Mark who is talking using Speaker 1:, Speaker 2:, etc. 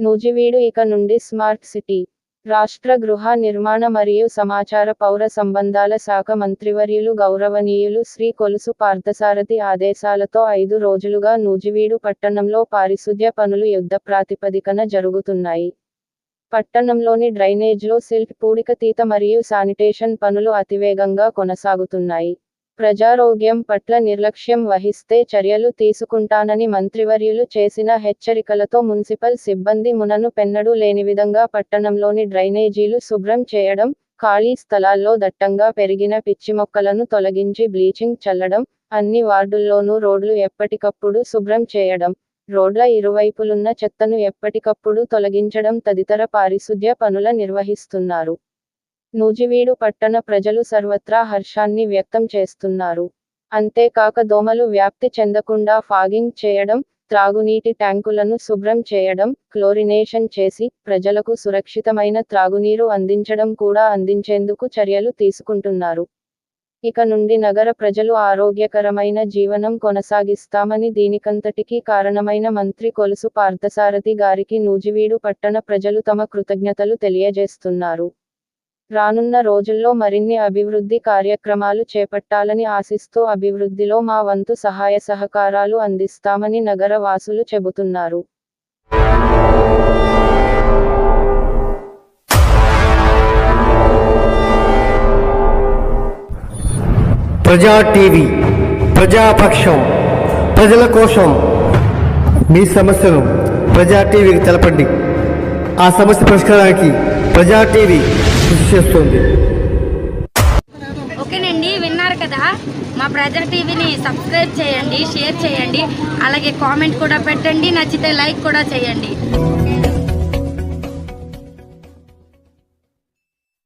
Speaker 1: నూజివీడు ఇక నుండి smart city. రాష్ట్ర గృహ నిర్మాణ మరియు సమాచార పౌర సంబంధాల శాఖ మంత్రివర్యులు గౌరవనీయులు శ్రీ కొలుసు పార్థసారథి ఆదేశాలతో 5 రోజులుగా నూజివీడు పట్టణంలో పారిశుధ్య పనులు యుద్ధప్రాతిపదికన జరుగుతున్నాయి. పట్టణంలోని డ్రైనేజ్లో సిల్ట్ పూడికతీత మరియు శానిటేషన్ పనులు అతివేగంగా కొనసాగుతున్నాయి. ప్రజారోగ్యం పట్ల నిర్లక్ష్యం వహిస్తే చర్యలు తీసుకుంటానని మంత్రివర్యులు చేసిన హెచ్చరికలతో మున్సిపల్ సిబ్బంది మునను పెన్నడూ లేని విధంగా పట్టణంలోని డ్రైనేజీలు శుభ్రం చేయడం, ఖాళీ స్థలాల్లో దట్టంగా పెరిగిన పిచ్చి మొక్కలను తొలగించి బ్లీచింగ్ చల్లడం, అన్ని వార్డుల్లోనూ రోడ్లు ఎప్పటికప్పుడు శుభ్రం చేయడం, రోడ్ల ఇరువైపులున్న చెత్తను ఎప్పటికప్పుడు తొలగించడం తదితర పారిశుధ్య పనుల నిర్వహిస్తున్నారు. నూజివీడు పట్టణ ప్రజలు సర్వత్రా హర్షాన్ని వ్యక్తం చేస్తున్నారు. అంతేకాక దోమలు వ్యాప్తి చెందకుండా ఫాగింగ్ చేయడం, త్రాగునీటి ట్యాంకులను శుభ్రం చేయడం, క్లోరినేషన్ చేసి ప్రజలకు సురక్షితమైన త్రాగునీరు అందించడం కూడా అందించేందుకు చర్యలు తీసుకుంటున్నారు. ఇక నుండి నగర ప్రజలు ఆరోగ్యకరమైన జీవనం కొనసాగిస్తామని దీనికంతటికీ కారణమైన మంత్రి కొలుసు పార్థసారథి గారికి నూజివీడు పట్టణ ప్రజలు తమ కృతజ్ఞతలు తెలియజేస్తున్నారు. రానున్న రోజుల్లో మరిన్ని అభివృద్ధి కార్యక్రమాలు చేపట్టాలని ఆశిస్తూ అభివృద్ధిలో మా వంతు సహాయ సహకారాలు అందిస్తామని నగర వాసులు చెబుతున్నారు.
Speaker 2: ప్రజా టీవీ, ప్రజాపక్షం, ప్రజల కోసం. మీ సమస్యను ప్రజా టీవీకి తెలపండి. ఆ సమస్య పరిష్కారానికి ప్రజా టీవీ కృషి చేస్తుంది.
Speaker 3: ఓకేనండి, విన్నారు కదా. మా ప్రజా టీవీని సబ్స్క్రైబ్ చేయండి, షేర్ చేయండి, అలాగే కామెంట్ కూడా పెట్టండి, నచ్చితే లైక్ కూడా చేయండి.